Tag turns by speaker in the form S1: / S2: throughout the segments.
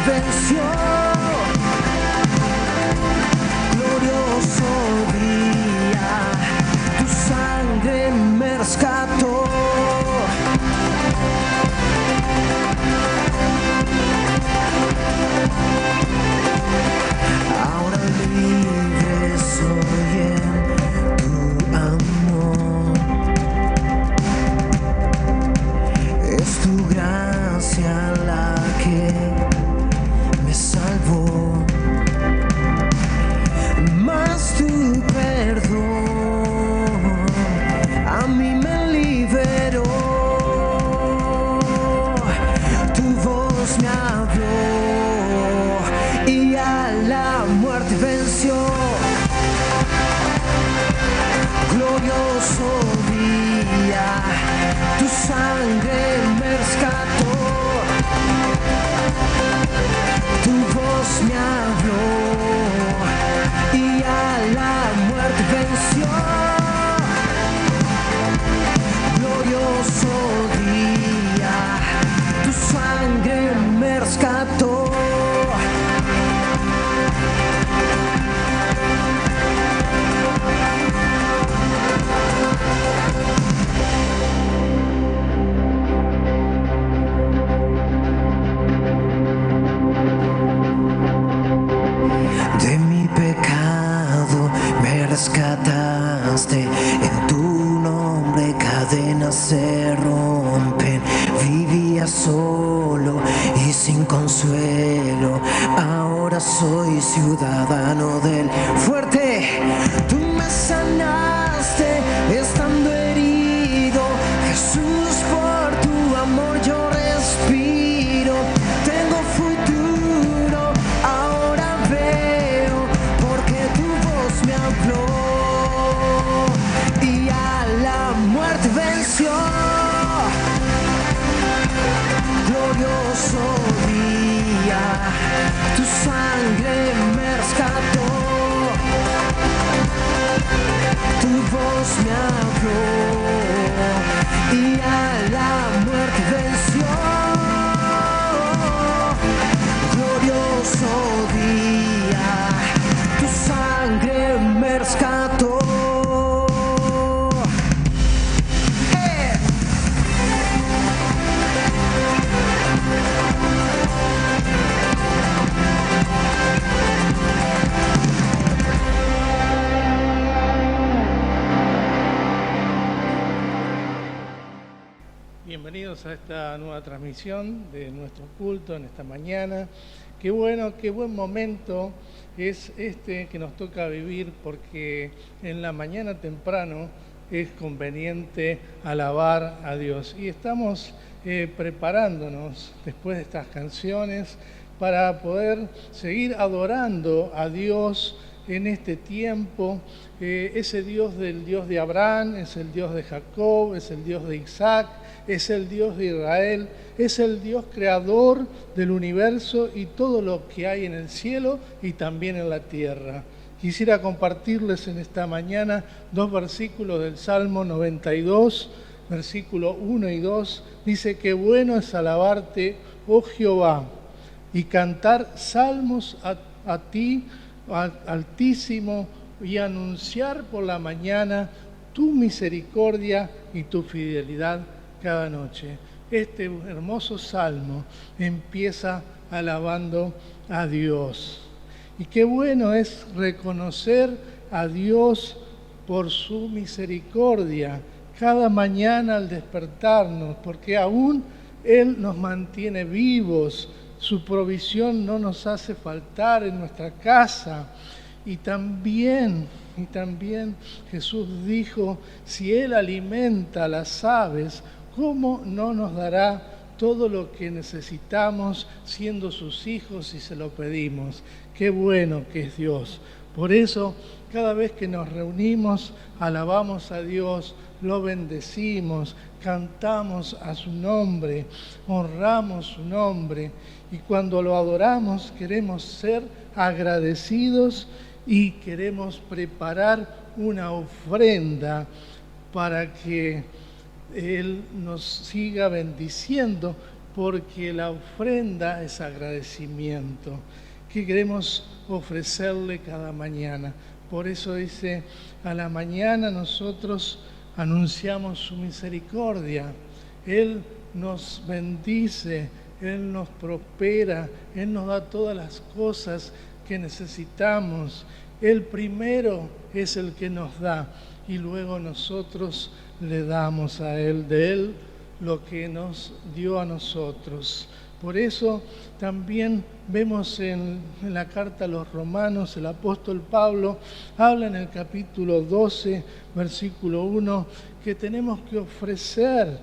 S1: venció. Glorioso día, tu sangre me rescató. Ahora libre soy en tu amor. Es tu gracia la que me salvó, más tu perdón a mí me liberó. Tu voz me habló y a la muerte venció. Glorioso día, tu sangre me rescató. Tu voz me habló y a la muerte venció. Glorioso día, tu sangre me rescató. De mi pecado me rescataste, en tu nombre cadenas se rompen. Vivía solo y sin consuelo, ahora soy ciudadano del fuerte. Tú me sanaste estando herido, Jesús, por tu amor yo respiro. Tengo futuro, ahora veo, porque tu voz me habló y a la muerte venció. Glorioso día, tu sangre me rescató. Tu voz me habló y a la muerte venció. Glorioso día, tu sangre me rescató.
S2: Bienvenidos a esta nueva transmisión de nuestro culto en esta mañana. Qué bueno, qué buen momento es este que nos toca vivir, porque en la mañana temprano es conveniente alabar a Dios. Y estamos preparándonos después de estas canciones para poder seguir adorando a Dios en este tiempo. Ese Dios del Dios de Abraham, es el Dios de Jacob, es el Dios de Isaac, es el Dios de Israel, es el Dios creador del universo y todo lo que hay en el cielo y también en la tierra. Quisiera compartirles en esta mañana 2 versículos del Salmo 92, versículo 1 y 2. Dice: qué bueno es alabarte, oh Jehová, y cantar salmos a ti, Altísimo, y anunciar por la mañana tu misericordia y tu fidelidad cada noche. Este hermoso salmo empieza alabando a Dios. Y qué bueno es reconocer a Dios por su misericordia cada mañana al despertarnos, porque aún Él nos mantiene vivos. Su provisión no nos hace faltar en nuestra casa. Y también Jesús dijo: si Él alimenta a las aves, ¿cómo no nos dará todo lo que necesitamos siendo sus hijos si se lo pedimos? Qué bueno que es Dios. Por eso, cada vez que nos reunimos, alabamos a Dios, lo bendecimos, cantamos a su nombre, honramos su nombre. Y cuando lo adoramos, queremos ser agradecidos y queremos preparar una ofrenda para que Él nos siga bendiciendo porque la ofrenda es agradecimiento que queremos ofrecerle cada mañana. Por eso dice, a la mañana nosotros anunciamos su misericordia. Él nos bendice, Él nos prospera, Él nos da todas las cosas que necesitamos. Él primero es el que nos da y luego nosotros le damos a Él, de Él lo que nos dio a nosotros. Por eso también vemos en la carta a los Romanos, el apóstol Pablo habla en el capítulo 12, versículo 1, que tenemos que ofrecer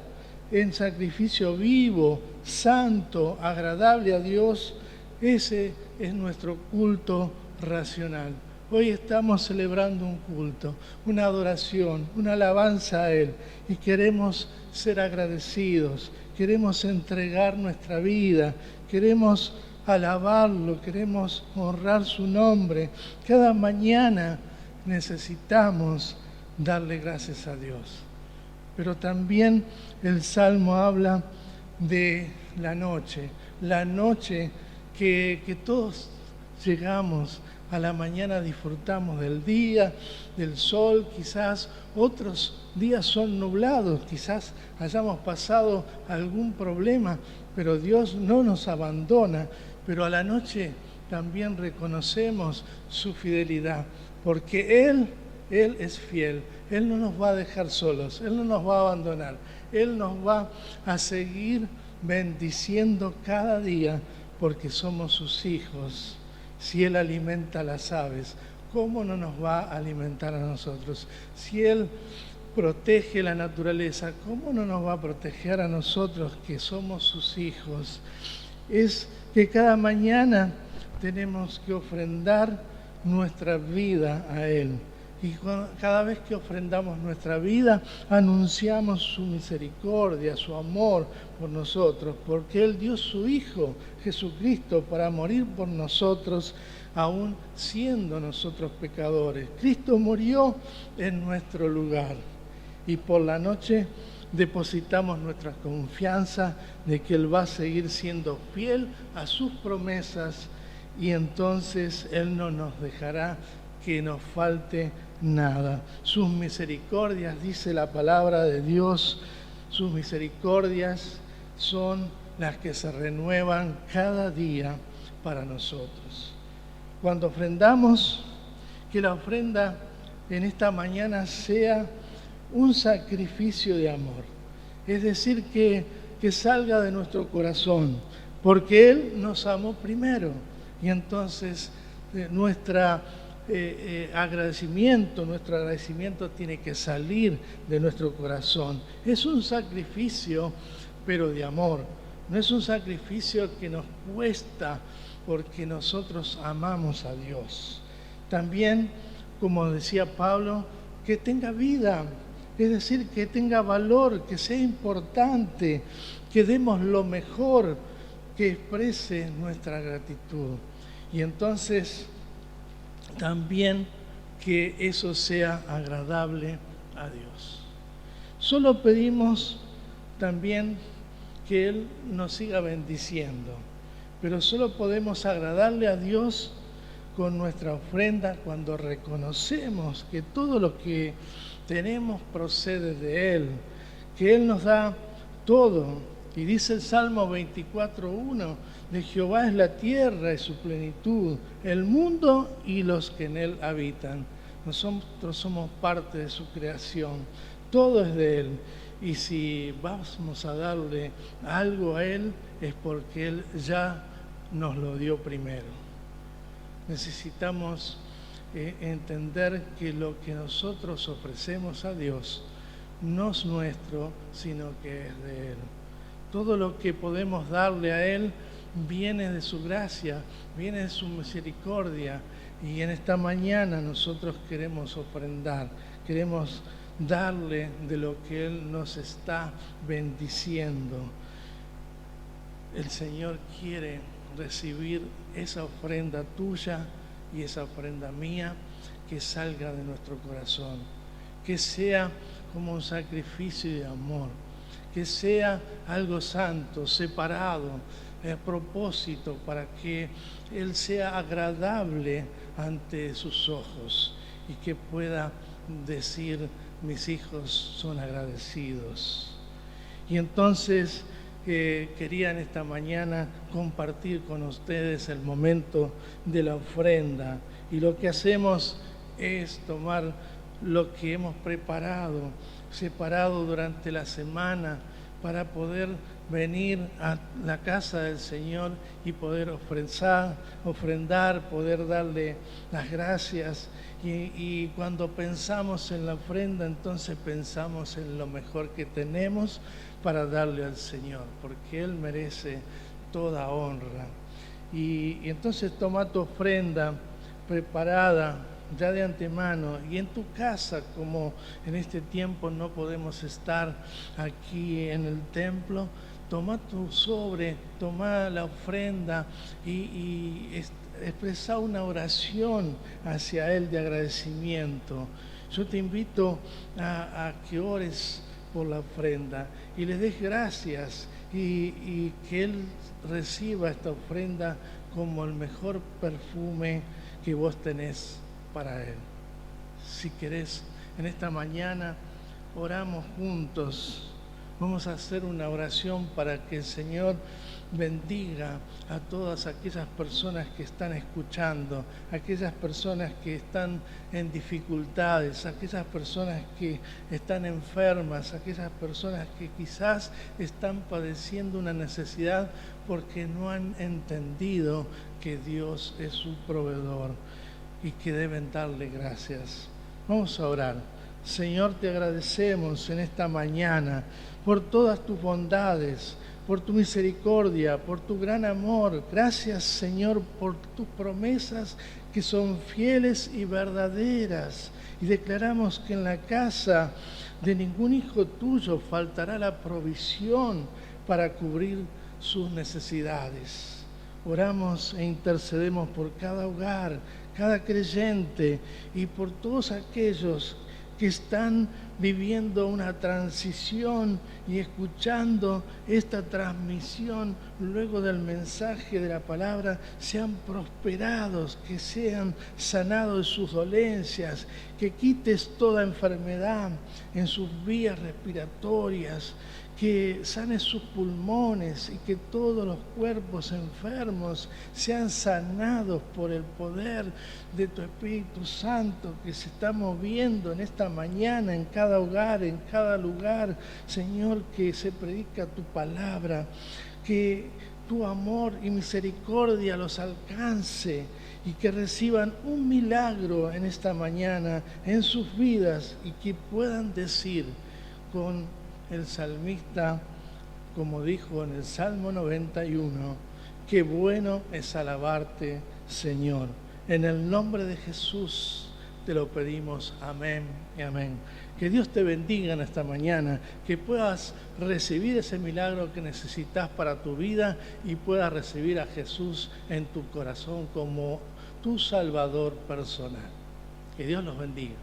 S2: en sacrificio vivo, santo, agradable a Dios. Ese es nuestro culto racional. Hoy estamos celebrando un culto, una adoración, una alabanza a Él y queremos ser agradecidos, queremos entregar nuestra vida, queremos alabarlo, queremos honrar su nombre. Cada mañana necesitamos darle gracias a Dios. Pero también el Salmo habla de la noche que todos llegamos a la mañana, disfrutamos del día, del sol, quizás otros días son nublados, quizás hayamos pasado algún problema, pero Dios no nos abandona. Pero a la noche también reconocemos su fidelidad, porque Él es fiel, Él no nos va a dejar solos, Él no nos va a abandonar, Él nos va a seguir bendiciendo cada día, porque somos sus hijos. Si Él alimenta a las aves, ¿cómo no nos va a alimentar a nosotros? Si Él protege la naturaleza, ¿cómo no nos va a proteger a nosotros que somos sus hijos? Es que cada mañana tenemos que ofrendar nuestra vida a Él. Y cada vez que ofrendamos nuestra vida, anunciamos su misericordia, su amor por nosotros, porque Él dio su Hijo, Jesucristo, para morir por nosotros, aún siendo nosotros pecadores. Cristo murió en nuestro lugar y por la noche depositamos nuestra confianza de que Él va a seguir siendo fiel a sus promesas y entonces Él no nos dejará que nos falte nada. Sus misericordias, dice la palabra de Dios, sus misericordias son las que se renuevan cada día para nosotros. Cuando ofrendamos, que la ofrenda en esta mañana sea un sacrificio de amor. Es decir, que salga de nuestro corazón, porque Él nos amó primero. Y entonces nuestro agradecimiento tiene que salir de nuestro corazón. Es un sacrificio, pero de amor. No es un sacrificio que nos cuesta porque nosotros amamos a Dios. También, como decía Pablo, que tenga vida, es decir, que tenga valor, que sea importante, que demos lo mejor, que exprese nuestra gratitud. Y entonces también que eso sea agradable a Dios. Solo pedimos también que Él nos siga bendiciendo, pero solo podemos agradarle a Dios con nuestra ofrenda cuando reconocemos que todo lo que tenemos procede de Él, que Él nos da todo. Y dice el Salmo 24:1, de Jehová es la tierra y su plenitud, el mundo y los que en él habitan. Nosotros somos parte de su creación, todo es de Él. Y si vamos a darle algo a Él, es porque Él ya nos lo dio primero. Necesitamos entender que lo que nosotros ofrecemos a Dios no es nuestro, sino que es de Él. Todo lo que podemos darle a Él viene de su gracia, viene de su misericordia. Y en esta mañana nosotros queremos ofrendar, queremos darle de lo que Él nos está bendiciendo. El Señor quiere recibir esa ofrenda tuya y esa ofrenda mía que salga de nuestro corazón, que sea como un sacrificio de amor, que sea algo santo, separado, a propósito, para que Él sea agradable ante sus ojos y que pueda decir: mis hijos son agradecidos. Y entonces quería en esta mañana compartir con ustedes el momento de la ofrenda. Y lo que hacemos es tomar lo que hemos separado durante la semana, para poder venir a la casa del Señor y poder ofrendar, poder darle las gracias. Y cuando pensamos en la ofrenda, entonces pensamos en lo mejor que tenemos para darle al Señor, porque Él merece toda honra. Y entonces toma tu ofrenda preparada ya de antemano, y en tu casa, como en este tiempo no podemos estar aquí en el templo, toma tu sobre, toma la ofrenda y expresa una oración hacia Él de agradecimiento. Yo te invito a que ores por la ofrenda y le des gracias, y que Él reciba esta ofrenda como el mejor perfume que vos tenés para Él. Si querés, en esta mañana oramos juntos. Vamos a hacer una oración para que el Señor bendiga a todas aquellas personas que están escuchando, aquellas personas que están en dificultades, aquellas personas que están enfermas, aquellas personas que quizás están padeciendo una necesidad porque no han entendido que Dios es su proveedor y que deben darle gracias. Vamos a orar. Señor, te agradecemos en esta mañana por todas tus bondades, por tu misericordia, por tu gran amor. Gracias, Señor, por tus promesas que son fieles y verdaderas. Y declaramos que en la casa de ningún hijo tuyo faltará la provisión para cubrir sus necesidades. Oramos e intercedemos por cada hogar, cada creyente, y por todos aquellos que están viviendo una transición y escuchando esta transmisión luego del mensaje de la palabra, sean prosperados, que sean sanados de sus dolencias, que quites toda enfermedad en sus vías respiratorias, que sanes sus pulmones, y que todos los cuerpos enfermos sean sanados por el poder de tu Espíritu Santo, que se está moviendo en esta mañana en cada hogar, en cada lugar. Señor, que se predica tu palabra, que tu amor y misericordia los alcance y que reciban un milagro en esta mañana en sus vidas, y que puedan decir con el salmista, como dijo en el Salmo 91, qué bueno es alabarte, Señor. En el nombre de Jesús te lo pedimos, amén y amén. Que Dios te bendiga en esta mañana, que puedas recibir ese milagro que necesitas para tu vida y puedas recibir a Jesús en tu corazón como tu Salvador personal. Que Dios los bendiga.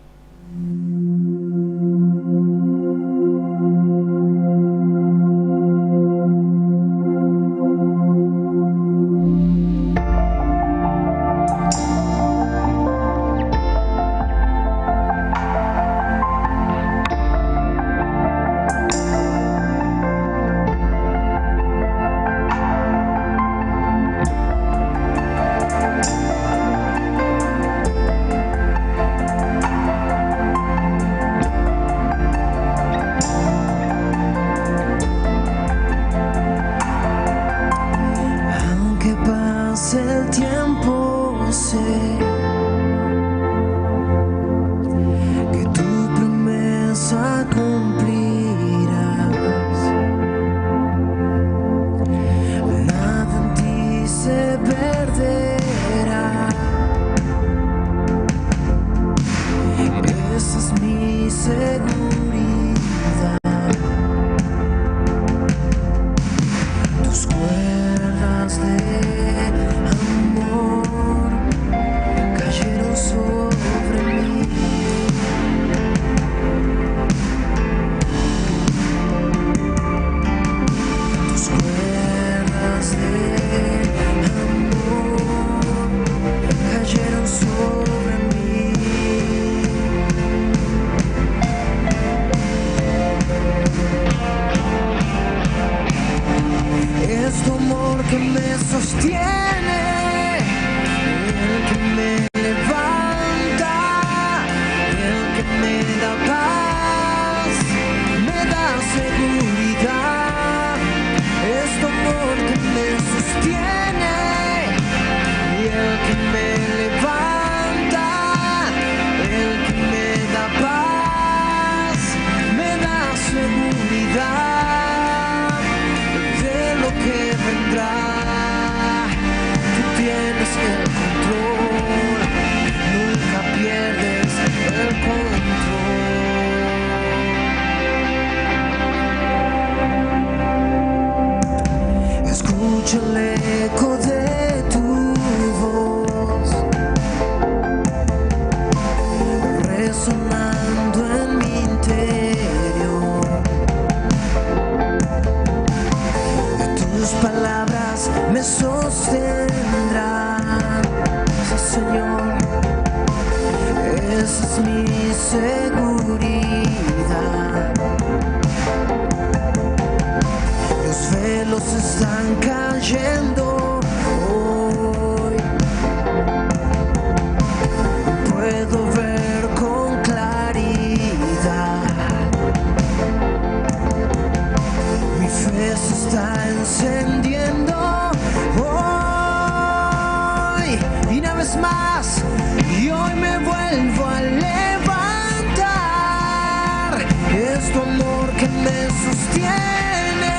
S1: Es tu amor que me sostiene,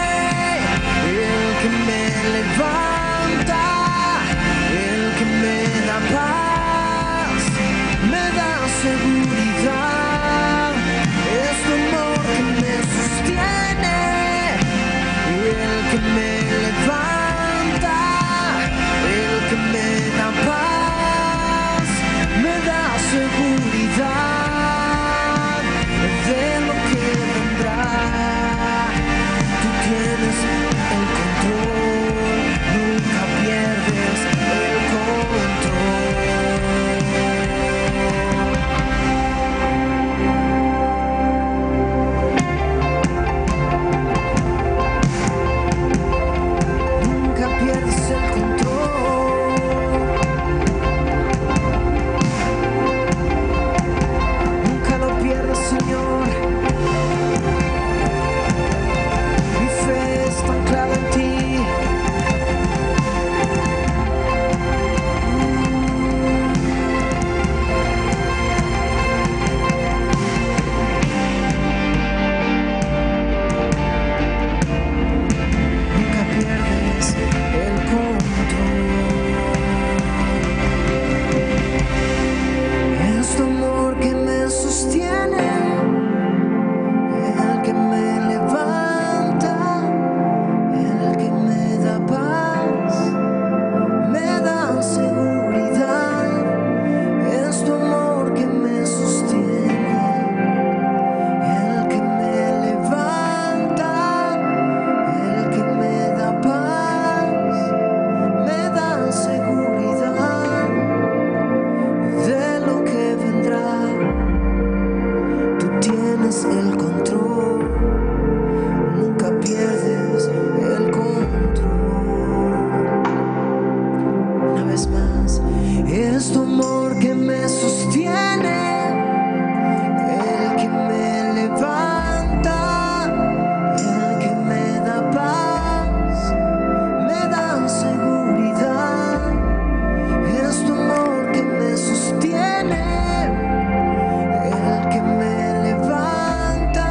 S1: el que me levanta, el que me da paz, me da seguridad. Es tu amor que me sostiene, el que me levanta, el que me da paz, me da seguridad de lo que vendrá. Tú tienes el control, nunca pierdes el control. Nunca pierdes el control. Nunca lo pierdas, Señor. Mi fe está anclada en ti. Nunca pierdes el control. Es tu amor que me sostiene, el que me levanta, el que me da paz, me da seguridad. Es tu amor que me sostiene, el que me levanta, el que me da paz, me da seguridad de lo que vendrá. Tú tienes el control, nunca pierdes el control. Una vez más, es tu amor que me sostiene, el que me levanta, el que me da paz, me da seguridad. Es tu amor que me sostiene, el que me levanta,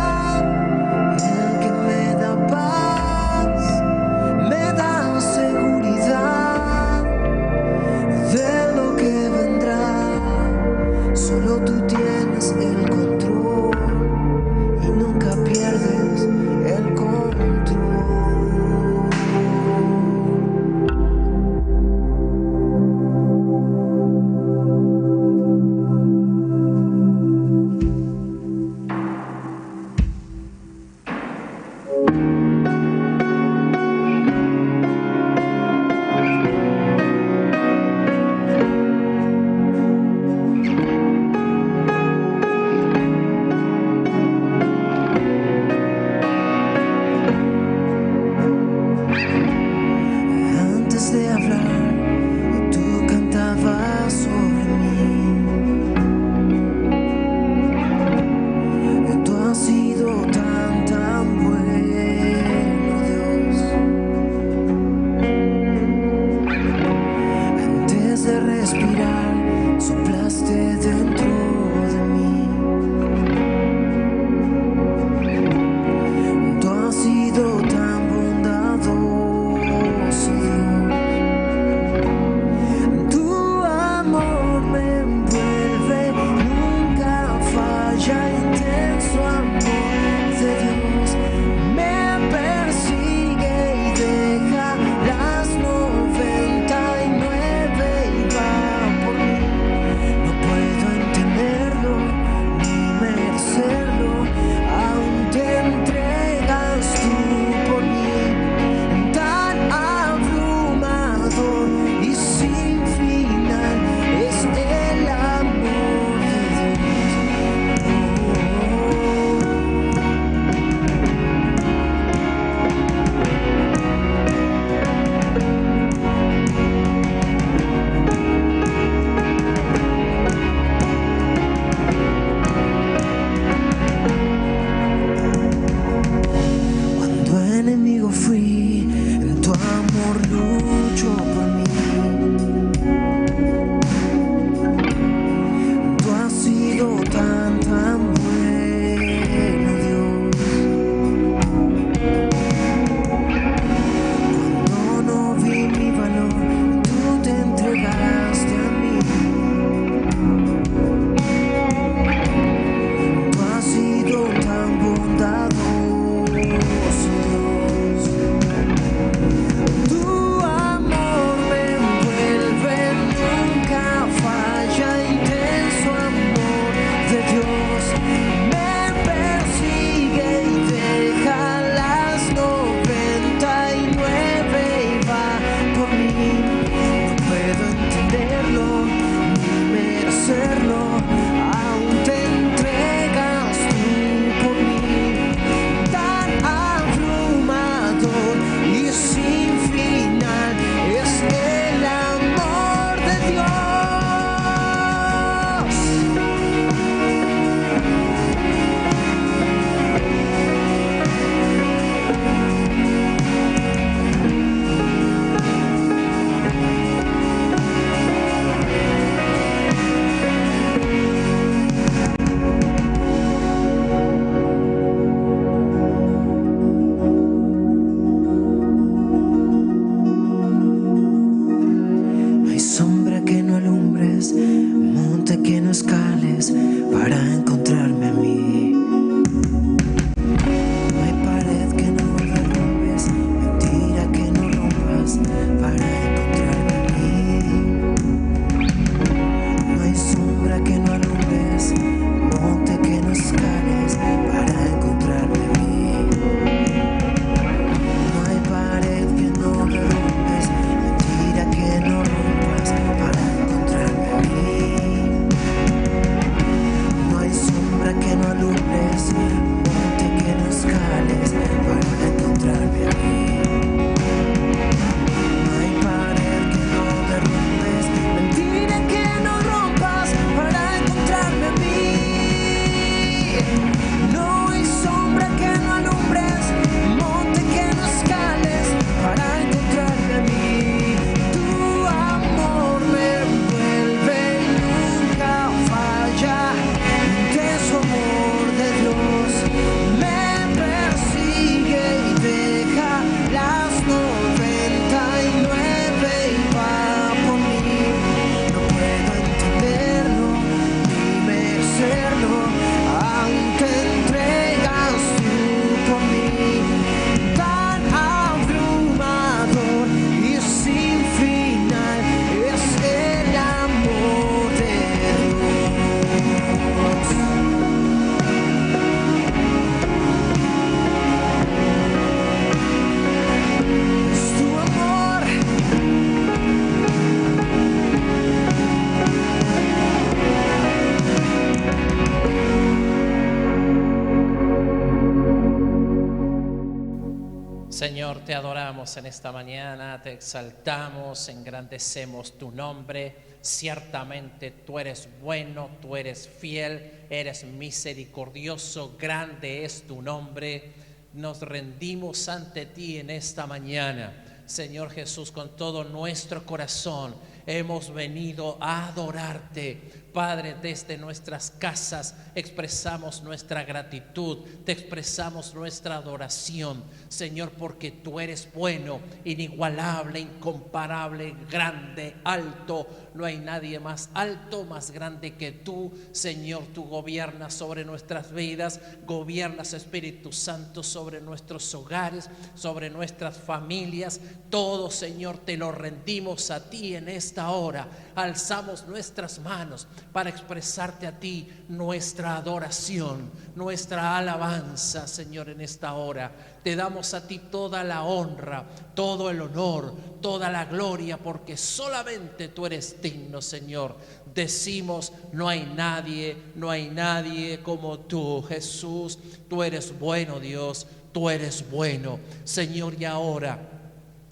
S3: Señor, te adoramos en esta mañana, te exaltamos, engrandecemos tu nombre. Ciertamente tú eres bueno, tú eres fiel, eres misericordioso, grande es tu nombre. Nos rendimos ante ti en esta mañana, Señor Jesús, con todo nuestro corazón. Hemos venido a adorarte. Padre, desde nuestras casas expresamos nuestra gratitud, te expresamos nuestra adoración, Señor, porque tú eres bueno, inigualable, incomparable, grande, alto. No hay nadie más alto, más grande que tú, Señor. Tú gobiernas sobre nuestras vidas, gobiernas, Espíritu Santo, sobre nuestros hogares, sobre nuestras familias. Todo, Señor, te lo rendimos a ti en esta hora. Alzamos nuestras manos para expresarte a ti nuestra adoración, nuestra alabanza, Señor, en esta hora. Te damos a ti toda la honra, todo el honor, toda la gloria, porque solamente tú eres digno, Señor. Decimos, no hay nadie como tú, Jesús. Tú eres bueno, Dios, tú eres bueno, Señor. Y ahora,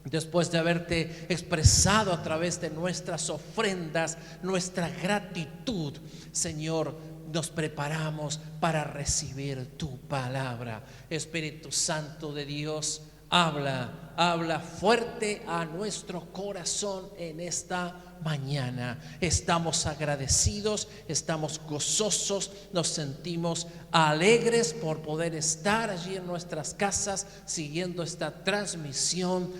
S3: después de haberte expresado a través de nuestras ofrendas, nuestra gratitud, Señor, nos preparamos para recibir tu palabra. Espíritu Santo de Dios, habla fuerte a nuestro corazón en esta mañana. Estamos agradecidos, estamos gozosos, nos sentimos alegres por poder estar allí en nuestras casas siguiendo esta transmisión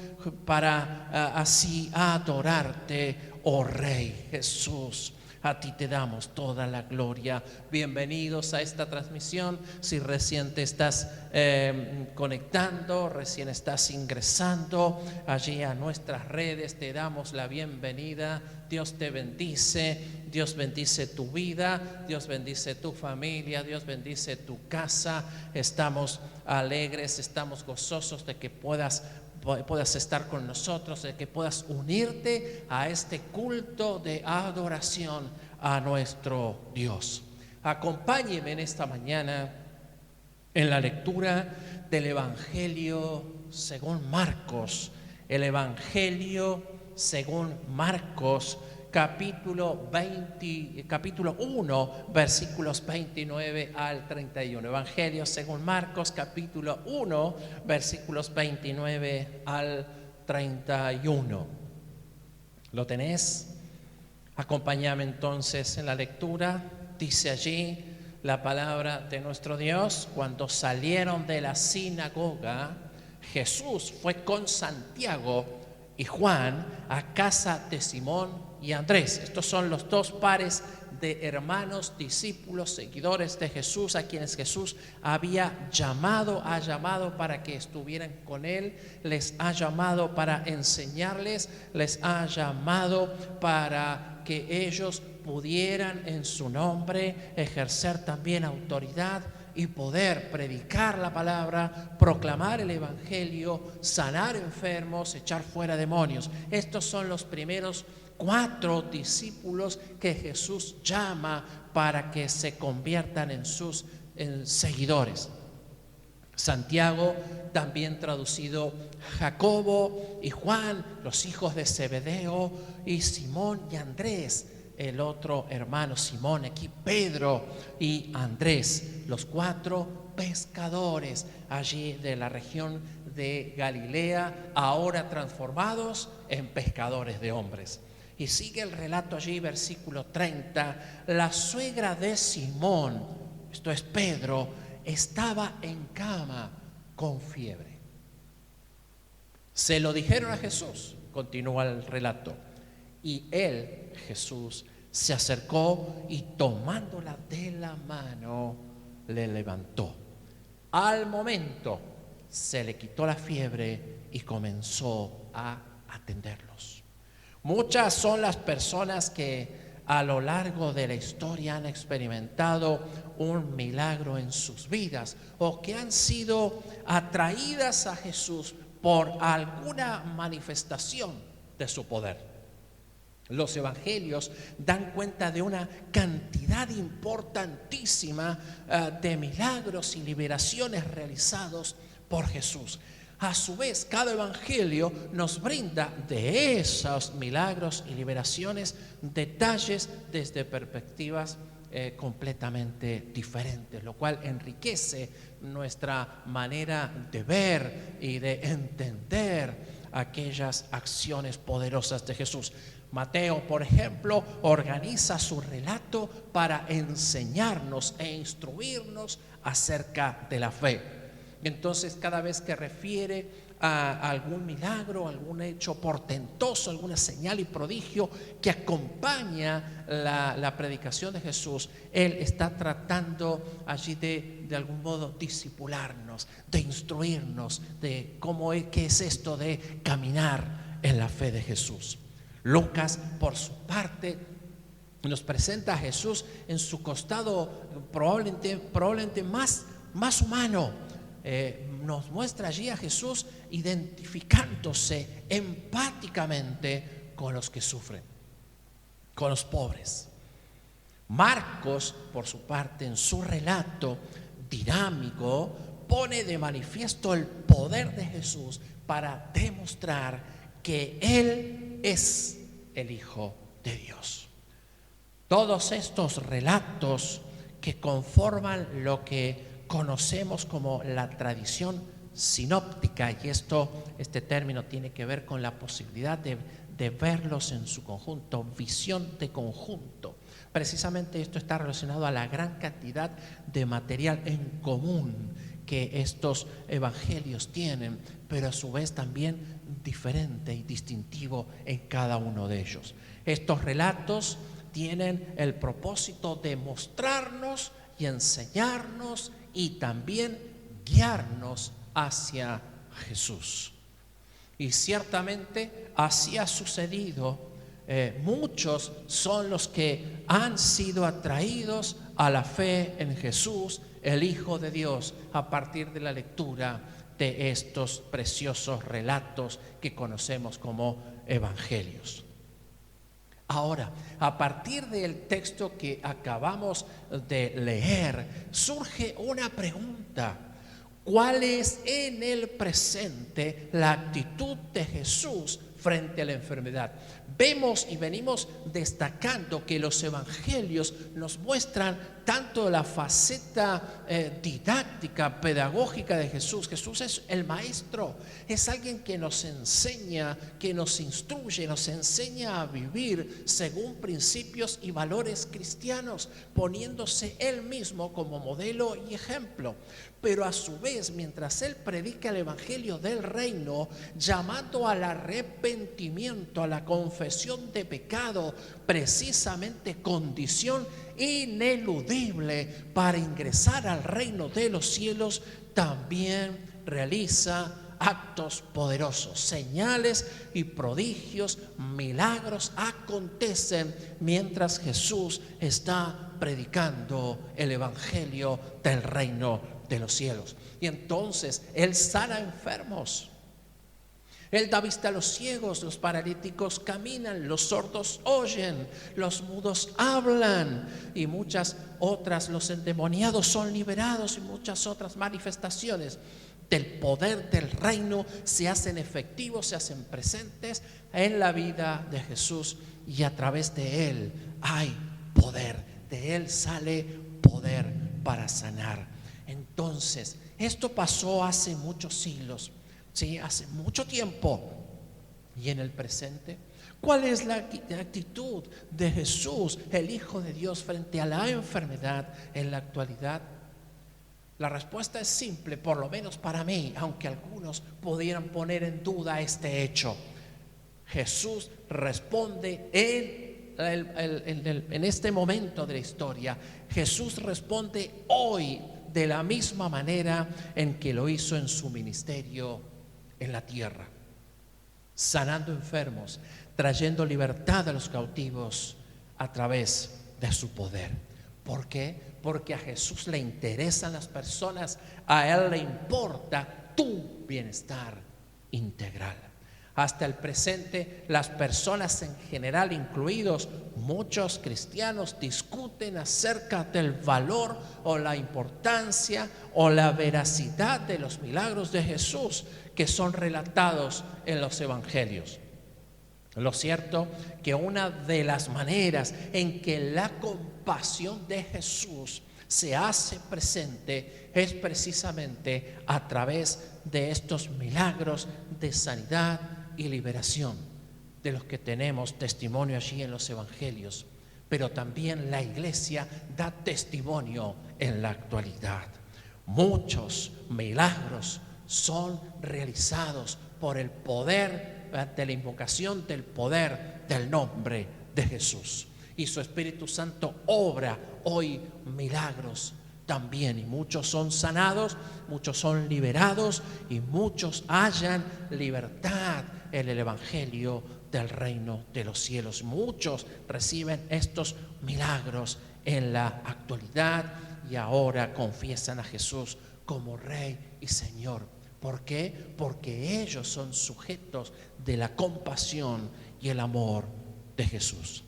S3: para así adorarte, oh Rey Jesús. A ti te damos toda la gloria. Bienvenidos a esta transmisión. Si recién te estás conectando, recién estás ingresando allí a nuestras redes, te damos la bienvenida. Dios te bendice. Dios bendice tu vida. Dios bendice tu familia. Dios bendice tu casa. Estamos alegres, estamos gozosos de que puedas estar con nosotros, de que puedas unirte a este culto de adoración a nuestro Dios. Acompáñeme en esta mañana en la lectura del Evangelio según Marcos. El Evangelio según Marcos, capítulo 1, versículos 29 al 31. Evangelio según Marcos, capítulo 1, versículos 29 al 31. ¿Lo tenés? Acompáñame entonces en la lectura. Dice allí la palabra de nuestro Dios: cuando salieron de la sinagoga, Jesús fue con Santiago y Juan a casa de Simón y Andrés. Estos son los dos pares de hermanos, discípulos, seguidores de Jesús, a quienes Jesús ha llamado para que estuvieran con él, les ha llamado para enseñarles, les ha llamado para que ellos pudieran en su nombre ejercer también autoridad y poder predicar la palabra, proclamar el evangelio, sanar enfermos, echar fuera demonios. Estos son los primeros 4 discípulos que Jesús llama para que se conviertan en sus seguidores. Santiago, también traducido Jacobo, y Juan, los hijos de Zebedeo, y Simón y Andrés, el otro hermano Simón, aquí Pedro y Andrés, los 4 pescadores allí de la región de Galilea, ahora transformados en pescadores de hombres. Y sigue el relato allí, versículo 30. La suegra de Simón, esto es Pedro, estaba en cama con fiebre. Se lo dijeron a Jesús, continúa el relato, y él, Jesús, se acercó y tomándola de la mano, le levantó. Al momento se le quitó la fiebre y comenzó a atenderlos. Muchas son las personas que a lo largo de la historia han experimentado un milagro en sus vidas o que han sido atraídas a Jesús por alguna manifestación de su poder. Los evangelios dan cuenta de una cantidad importantísima de milagros y liberaciones realizados por Jesús. A su vez, cada evangelio nos brinda de esos milagros y liberaciones detalles desde perspectivas completamente diferentes, lo cual enriquece nuestra manera de ver y de entender aquellas acciones poderosas de Jesús. Mateo, por ejemplo, organiza su relato para enseñarnos e instruirnos acerca de la fe. Entonces, cada vez que refiere a algún milagro, algún hecho portentoso, alguna señal y prodigio que acompaña la predicación de Jesús, Él está tratando allí de algún modo discipularnos, de instruirnos de qué es esto de caminar en la fe de Jesús. Lucas, por su parte, nos presenta a Jesús en su costado probablemente más humano. Nos muestra allí a Jesús identificándose empáticamente con los que sufren, con los pobres. Marcos, por su parte, en su relato dinámico, pone de manifiesto el poder de Jesús para demostrar que Él es el Hijo de Dios. Todos estos relatos que conforman lo que conocemos como la tradición sinóptica, y este término tiene que ver con la posibilidad de verlos en su conjunto, visión de conjunto. Precisamente esto está relacionado a la gran cantidad de material en común que estos evangelios tienen, pero a su vez también diferente y distintivo en cada uno de ellos. Estos relatos tienen el propósito de mostrarnos y enseñarnos y también guiarnos hacia Jesús. Y ciertamente así ha sucedido. Muchos son los que han sido atraídos a la fe en Jesús, el Hijo de Dios, a partir de la lectura de estos preciosos relatos que conocemos como evangelios. Ahora, a partir del texto que acabamos de leer, surge una pregunta: ¿cuál es en el presente la actitud de Jesús frente a la enfermedad? Vemos y venimos destacando que los evangelios nos muestran tanto la faceta didáctica, pedagógica de Jesús. Jesús es el maestro, es alguien que nos enseña, que nos instruye, nos enseña a vivir según principios y valores cristianos, poniéndose Él mismo como modelo y ejemplo. Pero a su vez, mientras Él predica el evangelio del reino, llamando al arrepentimiento, a la confesión de pecado, precisamente condición ineludible para ingresar al reino de los cielos, también realiza actos poderosos, señales y prodigios, milagros acontecen mientras Jesús está predicando el evangelio del reino de los cielos. Y entonces Él sana enfermos, Él da vista a los ciegos, los paralíticos caminan, los sordos oyen, los mudos hablan, y muchas otras, los endemoniados son liberados, y muchas otras manifestaciones del poder del reino se hacen efectivos, se hacen presentes en la vida de Jesús, y a través de Él hay poder, de Él sale poder para sanar. Entonces, esto pasó hace muchos siglos, sí, hace mucho tiempo. Y en el presente, ¿cuál es la actitud de Jesús, el Hijo de Dios, frente a la enfermedad en la actualidad? La respuesta es simple, por lo menos para mí, aunque algunos pudieran poner en duda este hecho. Jesús responde en este momento de la historia. Jesús responde hoy de la misma manera en que lo hizo en su ministerio en la tierra, sanando enfermos, trayendo libertad a los cautivos a través de su poder. ¿Por qué? Porque a Jesús le interesan las personas, a Él le importa tu bienestar integral. Hasta el presente, las personas en general, incluidos muchos cristianos, discuten acerca del valor o la importancia o la veracidad de los milagros de Jesús que son relatados en los evangelios. Lo cierto que una de las maneras en que la compasión de Jesús se hace presente es precisamente a través de estos milagros de sanidad y liberación de los que tenemos testimonio allí en los evangelios, pero también la iglesia da testimonio en la actualidad. Muchos milagros son realizados por el poder de la invocación del poder del nombre de Jesús, y su Espíritu Santo obra hoy milagros también, y muchos son sanados, muchos son liberados y muchos hallan libertad en el evangelio del reino de los cielos. Muchos reciben estos milagros en la actualidad y ahora confiesan a Jesús como Rey y Señor. ¿Por qué? Porque ellos son sujetos de la compasión y el amor de Jesús.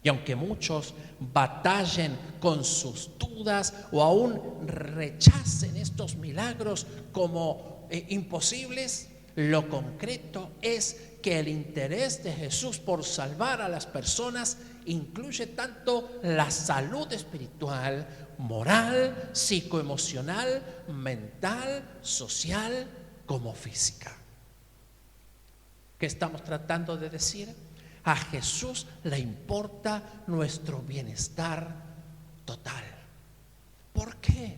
S3: Y aunque muchos batallen con sus dudas o aún rechacen estos milagros como imposibles, lo concreto es que el interés de Jesús por salvar a las personas incluye tanto la salud espiritual, moral, psicoemocional, mental, social, como física. ¿Qué estamos tratando de decir? A Jesús le importa nuestro bienestar total. ¿Por qué?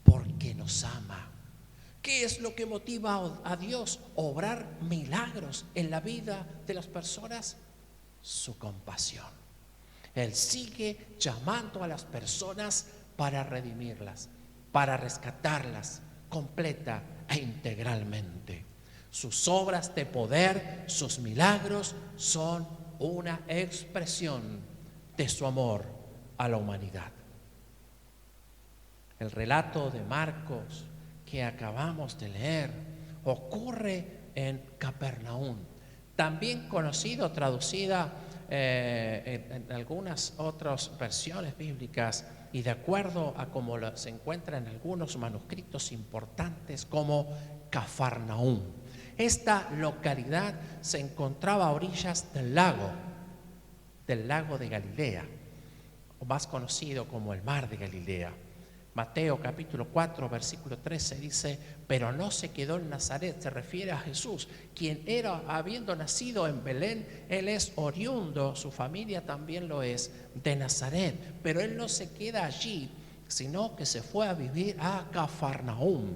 S3: Porque nos ama. ¿Qué es lo que motiva a Dios a obrar milagros en la vida de las personas? Su compasión. Él sigue llamando a las personas para redimirlas, para rescatarlas completa e integralmente. Sus obras de poder, sus milagros son una expresión de su amor a la humanidad. El relato de Marcos que acabamos de leer ocurre en Capernaum, también conocido, traducida en algunas otras versiones bíblicas y de acuerdo a como se encuentra en algunos manuscritos importantes, como Cafarnaúm. Esta localidad se encontraba a orillas del lago de Galilea, o más conocido como el Mar de Galilea. Mateo capítulo 4 versículo 13 dice: pero no se quedó en Nazaret. Se refiere a Jesús, quien era, habiendo nacido en Belén. Él es oriundo, su familia también lo es, de Nazaret, pero él no se queda allí, sino que se fue a vivir a Cafarnaúm,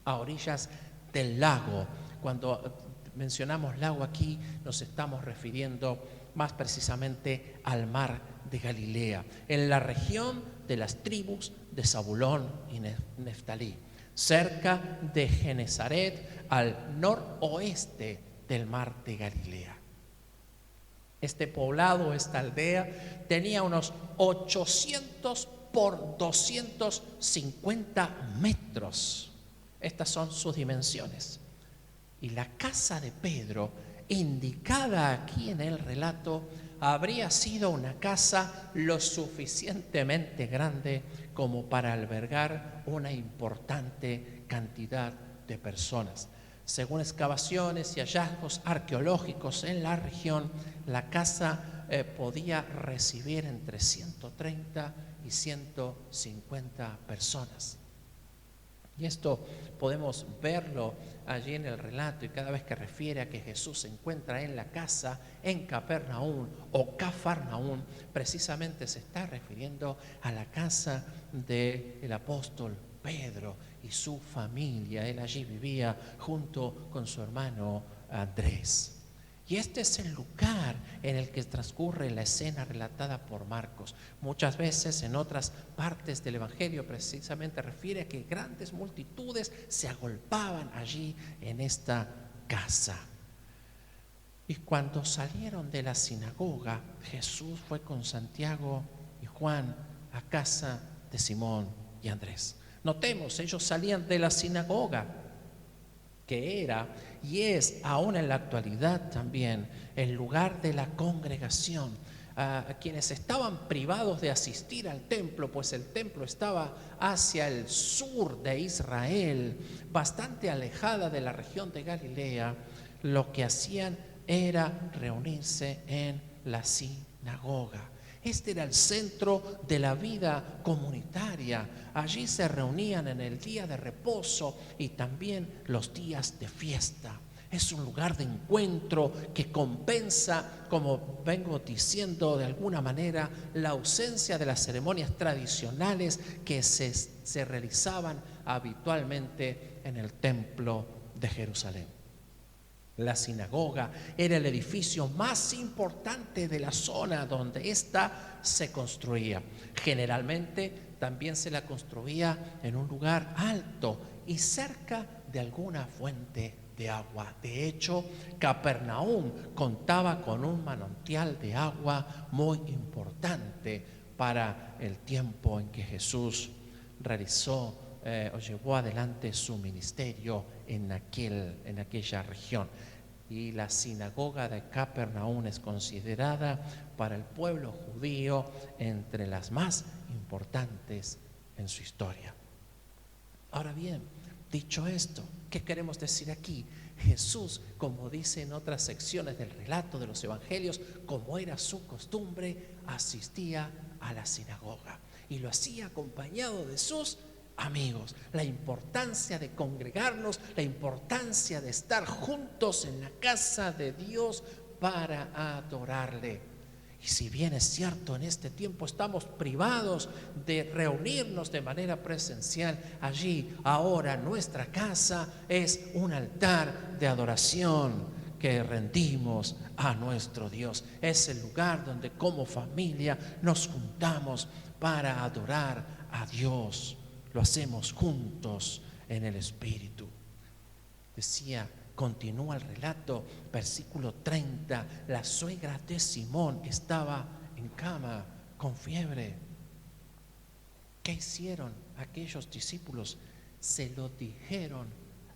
S3: a orillas del lago. Cuando mencionamos lago aquí, nos estamos refiriendo más precisamente al mar de Galilea, en la región de las tribus de Zabulón y Neftalí, cerca de Genesaret, al noroeste del mar de Galilea. Este poblado, esta aldea, tenía unos 800 por 250 metros. Estas son sus dimensiones. Y la casa de Pedro, indicada aquí en el relato, habría sido una casa lo suficientemente grande como para albergar una importante cantidad de personas. Según excavaciones y hallazgos arqueológicos en la región, la casa podía recibir entre 130 y 150 personas. Y esto podemos verlo allí en el relato, y cada vez que refiere a que Jesús se encuentra en la casa en Capernaum o Cafarnaúm, precisamente se está refiriendo a la casa del apóstol Pedro y su familia. Él allí vivía junto con su hermano Andrés. Y este es el lugar en el que transcurre la escena relatada por Marcos. Muchas veces en otras partes del Evangelio precisamente refiere a que grandes multitudes se agolpaban allí en esta casa. Y cuando salieron de la sinagoga, Jesús fue con Santiago y Juan a casa de Simón y Andrés. Notemos, ellos salían de la sinagoga. que era y es aún en la actualidad también el lugar de la congregación. A quienes estaban privados de asistir al templo, pues el templo estaba hacia el sur de Israel, bastante alejada de la región de Galilea, lo que hacían era reunirse en la sinagoga. Este era el centro de la vida comunitaria. Allí se reunían en el día de reposo y también los días de fiesta. Es un lugar de encuentro que compensa, como vengo diciendo de alguna manera, la ausencia de las ceremonias tradicionales que se realizaban habitualmente en el templo de Jerusalén. La sinagoga era el edificio más importante de la zona donde ésta se construía. Generalmente también se la construía en un lugar alto y cerca de alguna fuente de agua. De hecho, Capernaum contaba con un manantial de agua muy importante para el tiempo en que Jesús realizó o llevó adelante su ministerio en aquella región. Y la sinagoga de Capernaum es considerada para el pueblo judío entre las más importantes en su historia. Ahora bien, dicho esto, ¿qué queremos decir aquí? Jesús, como dice en otras secciones del relato de los evangelios, como era su costumbre, asistía a la sinagoga y lo hacía acompañado de sus amigos. La importancia de congregarnos, la importancia de estar juntos en la casa de Dios para adorarle. Y si bien es cierto, en este tiempo estamos privados de reunirnos de manera presencial, allí ahora nuestra casa es un altar de adoración que rendimos a nuestro Dios. Es el lugar donde como familia nos juntamos para adorar a Dios. Lo hacemos juntos en el Espíritu. Continúa el relato, versículo 30, la suegra de Simón estaba en cama con fiebre. ¿Qué hicieron aquellos discípulos? Se lo dijeron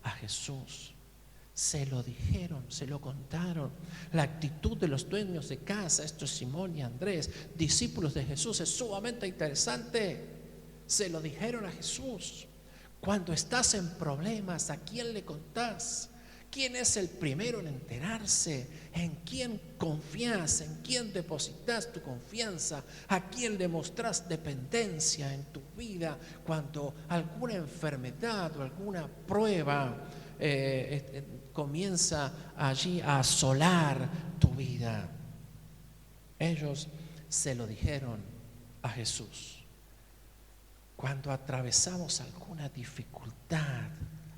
S3: a Jesús. Se lo dijeron, se lo contaron. La actitud de los dueños de casa, esto es Simón y Andrés, discípulos de Jesús, es sumamente interesante. Se lo dijeron a Jesús. Cuando estás en problemas, ¿a quién le contás? ¿Quién es el primero en enterarse? ¿En quién confías? ¿En quién depositas tu confianza? ¿A quién le mostrás dependencia en tu vida cuando alguna enfermedad o alguna prueba comienza allí a asolar tu vida? Ellos se lo dijeron a Jesús. Cuando atravesamos alguna dificultad,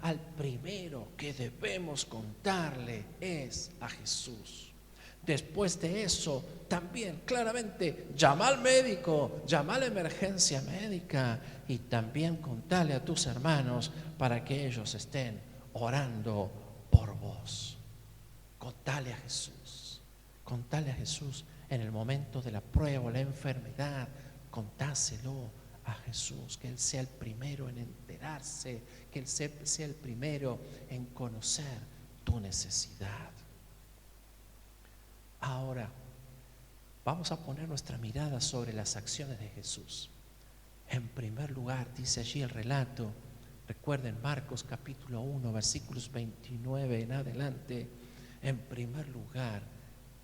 S3: al primero que debemos contarle es a Jesús. Después de eso, también claramente llama al médico, llama a la emergencia médica y también contale a tus hermanos para que ellos estén orando por vos. Contale a Jesús en el momento de la prueba o la enfermedad, contáselo a Jesús, que Él sea el primero en enterarse, que Él sea el primero en conocer tu necesidad. Ahora, vamos a poner nuestra mirada sobre las acciones de Jesús. En primer lugar, dice allí el relato, recuerden Marcos capítulo 1, versículos 29 en adelante. En primer lugar,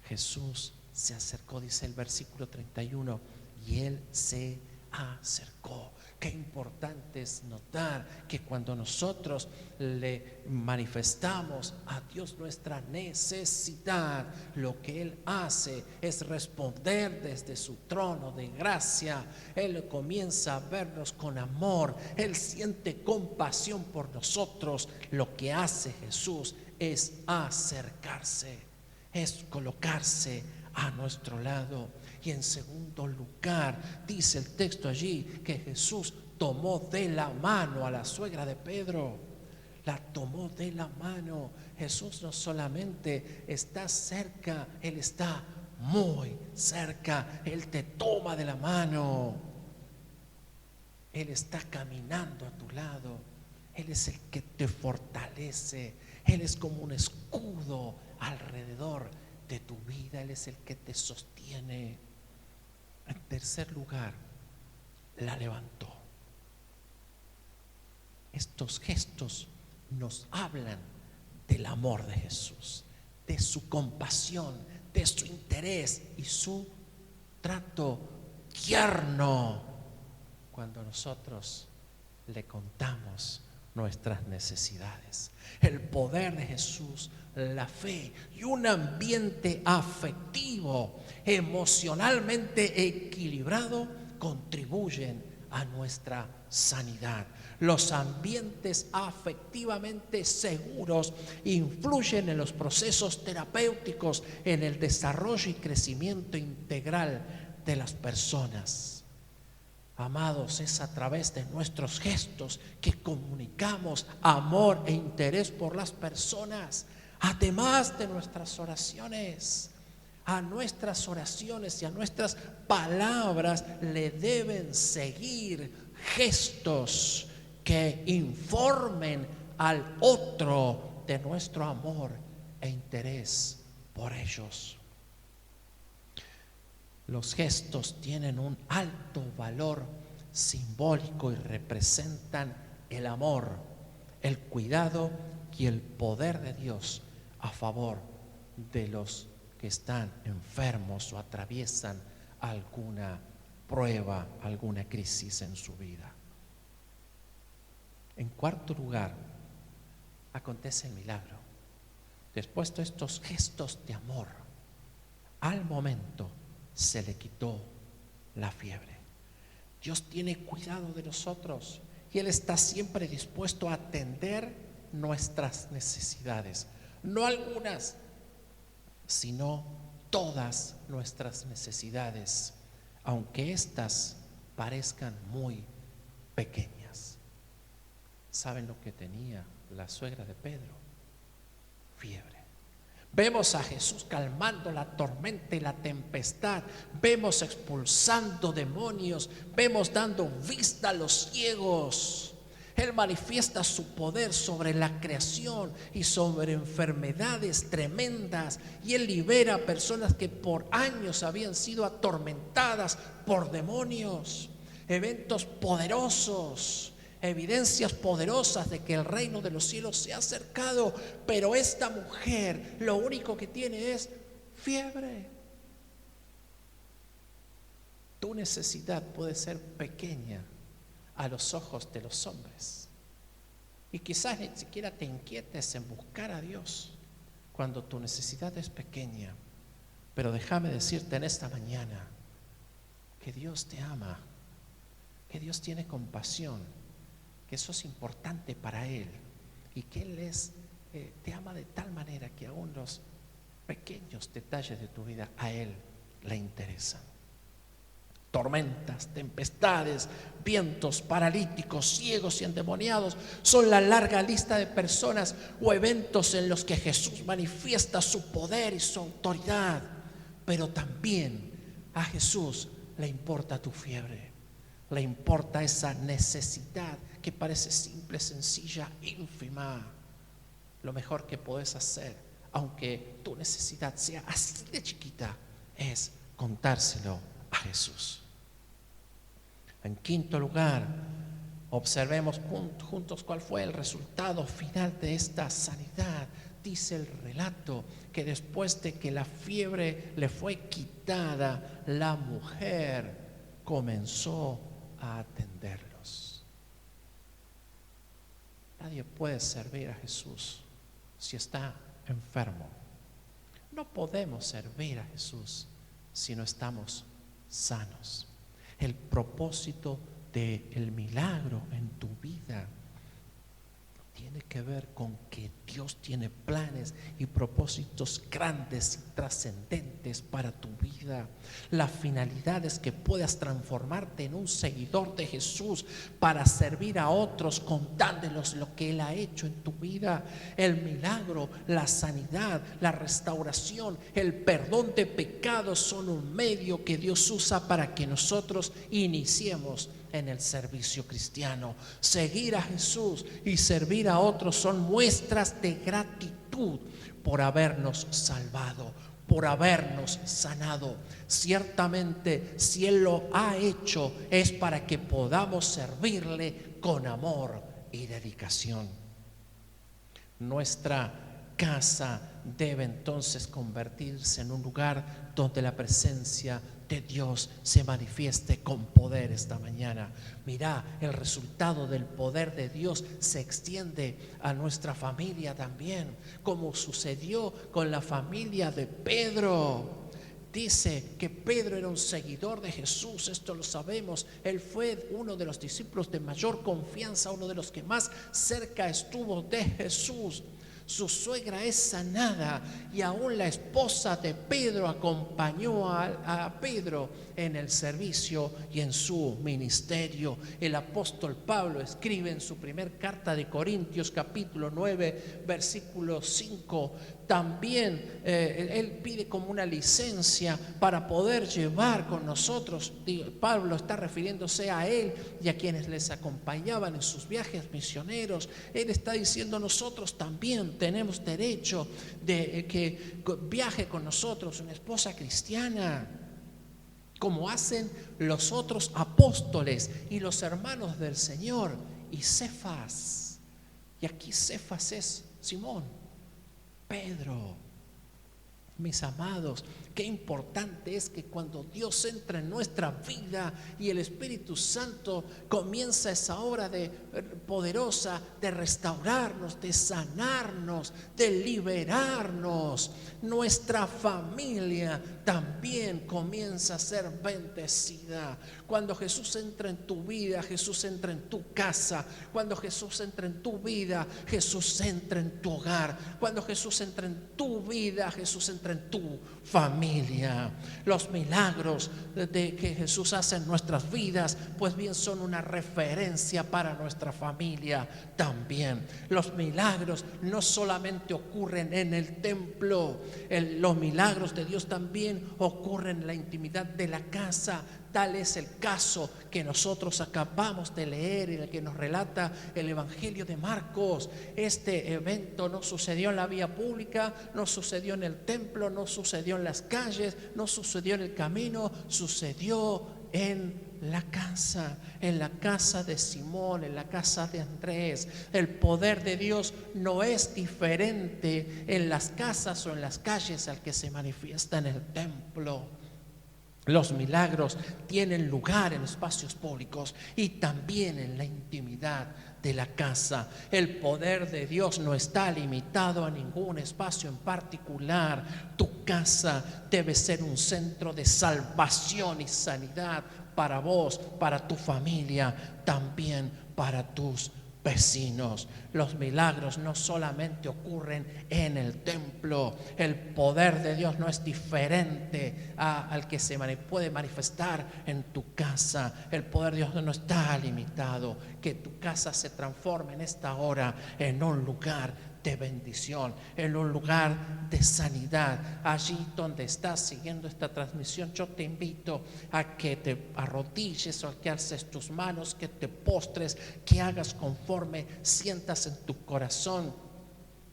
S3: Jesús se acercó, dice el versículo 31, y Él se acercó. Qué importante es notar que cuando nosotros le manifestamos a Dios nuestra necesidad, lo que Él hace es responder desde su trono de gracia. Él comienza a vernos con amor, Él siente compasión por nosotros. Lo que hace Jesús es acercarse, es colocarse a nuestro lado. Y en segundo lugar, dice el texto allí que Jesús tomó de la mano a la suegra de Pedro. La tomó de la mano. Jesús no solamente está cerca, Él está muy cerca. Él te toma de la mano. Él está caminando a tu lado. Él es el que te fortalece. Él es como un escudo alrededor de tu vida. Él es el que te sostiene. En tercer lugar, la levantó. Estos gestos nos hablan del amor de Jesús, de su compasión, de su interés y su trato tierno cuando nosotros le contamos nuestras necesidades. El poder de Jesús, la fe y un ambiente afectivo, emocionalmente equilibrado contribuyen a nuestra sanidad. Los ambientes afectivamente seguros influyen en los procesos terapéuticos, en el desarrollo y crecimiento integral de las personas. Amados, es a través de nuestros gestos que comunicamos amor e interés por las personas, además de nuestras oraciones. A nuestras oraciones y a nuestras palabras le deben seguir gestos que informen al otro de nuestro amor e interés por ellos. Los gestos tienen un alto valor simbólico y representan el amor, el cuidado y el poder de Dios a favor de los que están enfermos o atraviesan alguna prueba, alguna crisis en su vida. En cuarto lugar, acontece el milagro. Después de estos gestos de amor, al momento se le quitó la fiebre. Dios tiene cuidado de nosotros y Él está siempre dispuesto a atender nuestras necesidades, no algunas, sino todas nuestras necesidades, aunque éstas parezcan muy pequeñas. ¿Saben lo que tenía la suegra de Pedro? Fiebre. Vemos a Jesús calmando la tormenta y la tempestad, vemos expulsando demonios, vemos dando vista a los ciegos. Él manifiesta su poder sobre la creación y sobre enfermedades tremendas, y Él libera a personas que por años habían sido atormentadas por demonios. Eventos poderosos, evidencias poderosas de que el reino de los cielos se ha acercado, pero esta mujer lo único que tiene es fiebre. Tu necesidad puede ser pequeña a los ojos de los hombres, y quizás ni siquiera te inquietes en buscar a Dios cuando tu necesidad es pequeña, pero déjame decirte en esta mañana que Dios te ama, que Dios tiene compasión, que eso es importante para Él y que Él te ama de tal manera que aún los pequeños detalles de tu vida a Él le interesan. Tormentas, tempestades, vientos, paralíticos, ciegos y endemoniados son la larga lista de personas o eventos en los que Jesús manifiesta su poder y su autoridad. Pero también a Jesús le importa tu fiebre, le importa esa necesidad que parece simple, sencilla, ínfima. Lo mejor que puedes hacer, aunque tu necesidad sea así de chiquita, es contárselo a Jesús. En quinto lugar, observemos juntos cuál fue el resultado final de esta sanidad. Dice el relato que después de que la fiebre le fue quitada, la mujer comenzó a atenderlos. Nadie puede servir a Jesús si está enfermo. No podemos servir a Jesús si no estamos sanos. El propósito del milagro en tu vida tiene que ver con que Dios tiene planes y propósitos grandes y trascendentes para tu vida. La finalidad es que puedas transformarte en un seguidor de Jesús para servir a otros contándoles lo que Él ha hecho en tu vida. El milagro, la sanidad, la restauración, el perdón de pecados son un medio que Dios usa para que nosotros iniciemos en el servicio cristiano. Seguir a Jesús y servir a otros son muestras de gratitud por habernos salvado, por habernos sanado. Ciertamente, si Él lo ha hecho, es para que podamos servirle con amor y dedicación. Nuestra casa debe entonces convertirse en un lugar donde la presencia de Dios se manifieste con poder esta mañana. Mirá, el resultado del poder de Dios se extiende a nuestra familia también, como sucedió con la familia de Pedro. Dice que Pedro era un seguidor de Jesús, esto lo sabemos. Él fue uno de los discípulos de mayor confianza, uno de los que más cerca estuvo de Jesús. Su suegra es sanada y aún la esposa de Pedro acompañó a Pedro en el servicio y en su ministerio. El apóstol Pablo escribe en su primer carta de Corintios capítulo 9 versículo 5. También él pide como una licencia para poder llevar con nosotros. Pablo está refiriéndose a él y a quienes les acompañaban en sus viajes misioneros. Él está diciendo: nosotros también tenemos derecho de que viaje con nosotros una esposa cristiana, como hacen los otros apóstoles y los hermanos del Señor. Y Cefas, y aquí Cefas es Simón, Pedro. Mis amados, qué importante es que cuando Dios entra en nuestra vida y el Espíritu Santo comienza esa obra poderosa de restaurarnos, de sanarnos, de liberarnos, nuestra familia también comienza a ser bendecida. Cuando Jesús entra en tu vida, Jesús entra en tu casa. Cuando Jesús entra en tu vida, Jesús entra en tu hogar. Cuando Jesús entra en tu vida, Jesús entra en tu familia. Los milagros que Jesús hace en nuestras vidas, pues bien, son una referencia para nuestra familia también. Los milagros no solamente ocurren en el templo, los milagros de Dios también ocurren en la intimidad de la casa. Tal es el caso que nosotros acabamos de leer, en el que nos relata el Evangelio de Marcos. Este evento no sucedió en la vía pública, no sucedió en el templo, no sucedió en las calles, no sucedió en el camino, sucedió en la casa de Simón, en la casa de Andrés. El poder de Dios no es diferente en las casas o en las calles al que se manifiesta en el templo. Los milagros tienen lugar en espacios públicos y también en la intimidad de la casa. El poder de Dios no está limitado a ningún espacio en particular. Tu casa debe ser un centro de salvación y sanidad para vos, para tu familia, también para tus vecinos. Los milagros no solamente ocurren en el templo. El poder de Dios no es diferente al que se puede manifestar en tu casa. El poder de Dios no está limitado. Que tu casa se transforme en esta hora en un lugar de bendición, en un lugar de sanidad. Allí donde estás siguiendo esta transmisión, yo te invito a que te arrodilles o que alces tus manos, que te postres, que hagas conforme sientas en tu corazón.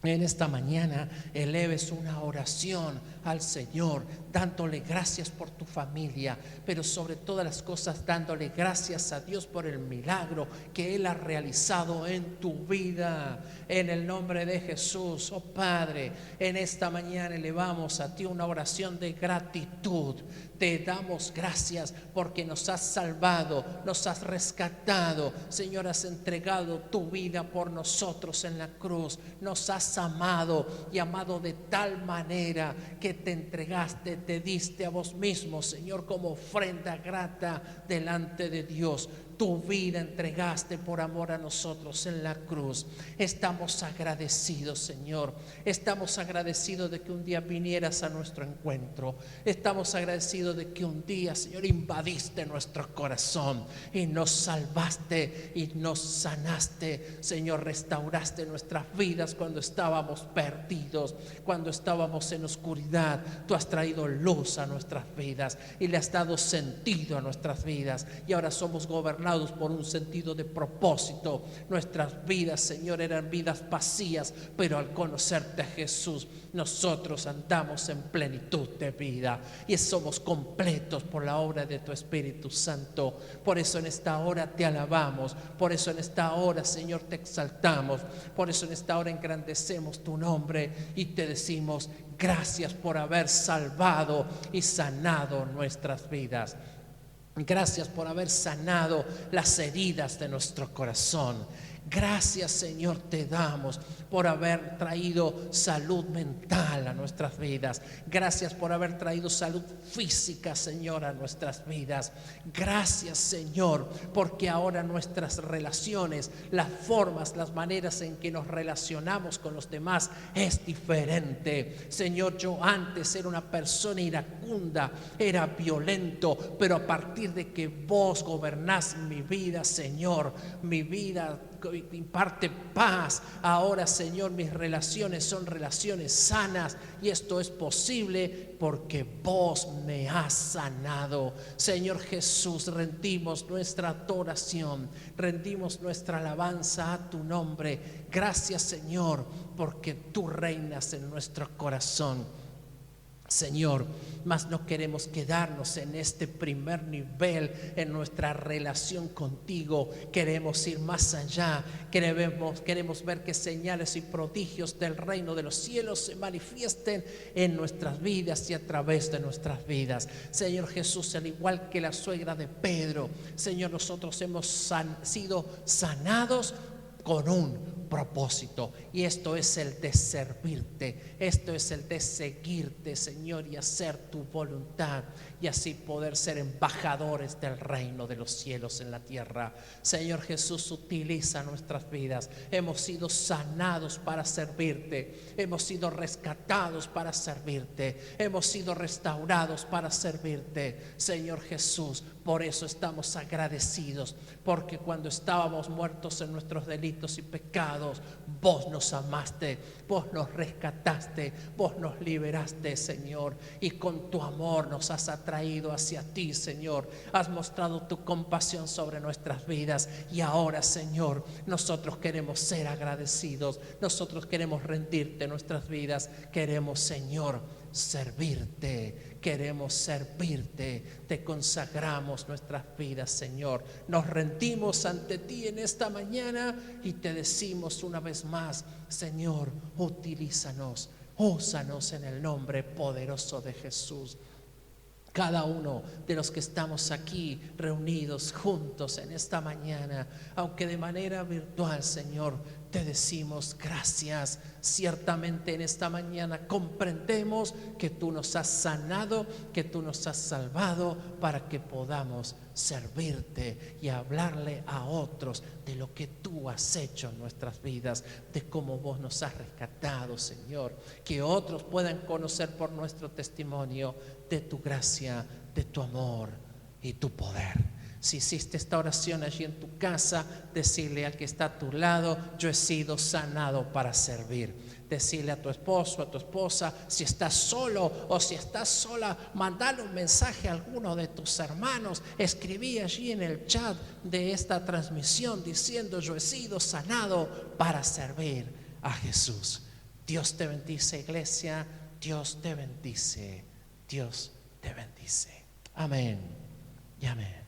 S3: En esta mañana eleves una oración al Señor, dándole gracias por tu familia, pero sobre todas las cosas dándole gracias a Dios por el milagro que Él ha realizado en tu vida. En el nombre de Jesús, oh Padre, en esta mañana elevamos a ti una oración de gratitud. Te damos gracias porque nos has salvado, nos has rescatado. Señor, has entregado tu vida por nosotros en la cruz. Nos has amado y amado de tal manera que te entregaste, te diste a vos mismo, Señor, como ofrenda grata delante de Dios. Tu vida entregaste por amor a nosotros en la cruz. Estamos agradecidos, Señor. Estamos agradecidos de que un día vinieras a nuestro encuentro. Estamos agradecidos de que un día, Señor, invadiste nuestro corazón y nos salvaste y nos sanaste. Señor, restauraste nuestras vidas cuando estábamos perdidos, cuando estábamos en oscuridad. Tú has traído luz a nuestras vidas y le has dado sentido a nuestras vidas. Y ahora somos gobernados gobernados por un sentido de propósito. Nuestras vidas, Señor, eran vidas vacías, pero al conocerte, Jesús, nosotros andamos en plenitud de vida y somos completos por la obra de tu Espíritu Santo. Por eso en esta hora te alabamos, por eso en esta hora, Señor, te exaltamos, por eso en esta hora engrandecemos tu nombre y te decimos gracias por haber salvado y sanado nuestras vidas. Gracias por haber sanado las heridas de nuestro corazón. Gracias, Señor, te damos por haber traído salud mental a nuestras vidas. Gracias por haber traído salud física, Señor, a nuestras vidas. Gracias, Señor, porque ahora nuestras relaciones, las formas, las maneras en que nos relacionamos con los demás es diferente. Señor, yo antes era una persona iracunda, era violento, pero a partir de que vos gobernás mi vida, Señor, mi vida imparte paz. Ahora, Señor, mis relaciones son relaciones sanas y esto es posible porque vos me has sanado. Señor Jesús, rendimos nuestra adoración, rendimos nuestra alabanza a tu nombre. Gracias, Señor, porque tú reinas en nuestro corazón. Señor, mas no queremos quedarnos en este primer nivel en nuestra relación contigo. Queremos ir más allá. Queremos ver que señales y prodigios del reino de los cielos se manifiesten en nuestras vidas y a través de nuestras vidas. Señor Jesús, al igual que la suegra de Pedro, Señor, nosotros hemos sido sanados con un propósito, y esto es el de servirte, esto es el de seguirte, Señor, y hacer tu voluntad, y así poder ser embajadores del reino de los cielos en la tierra. Señor Jesús, utiliza nuestras vidas. Hemos sido sanados para servirte, hemos sido rescatados para servirte, hemos sido restaurados para servirte, Señor Jesús. Por eso estamos agradecidos, porque cuando estábamos muertos en nuestros delitos y pecados, vos nos amaste, vos nos rescataste, vos nos liberaste, Señor, y con tu amor nos has atraído hacia ti, Señor. Has mostrado tu compasión sobre nuestras vidas y ahora, Señor, nosotros queremos ser agradecidos, nosotros queremos rendirte nuestras vidas, queremos, Señor, servirte, queremos servirte, te consagramos nuestras vidas, Señor. Nos rendimos ante ti en esta mañana y te decimos una vez más, Señor, utilízanos, úsanos en el nombre poderoso de Jesús. Cada uno de los que estamos aquí reunidos juntos en esta mañana, aunque de manera virtual, Señor, te decimos gracias. Ciertamente en esta mañana comprendemos que tú nos has sanado, que tú nos has salvado para que podamos servirte y hablarle a otros de lo que tú has hecho en nuestras vidas, de cómo vos nos has rescatado, Señor. Que otros puedan conocer por nuestro testimonio de tu gracia, de tu amor y tu poder. Si hiciste esta oración allí en tu casa, decirle al que está a tu lado, yo he sido sanado para servir. Decirle a tu esposo, a tu esposa, si estás solo o si estás sola, mandale un mensaje a alguno de tus hermanos. Escribí allí en el chat de esta transmisión diciendo, yo he sido sanado para servir a Jesús. Dios te bendice, iglesia. Dios te bendice. Dios te bendice. Amén y amén.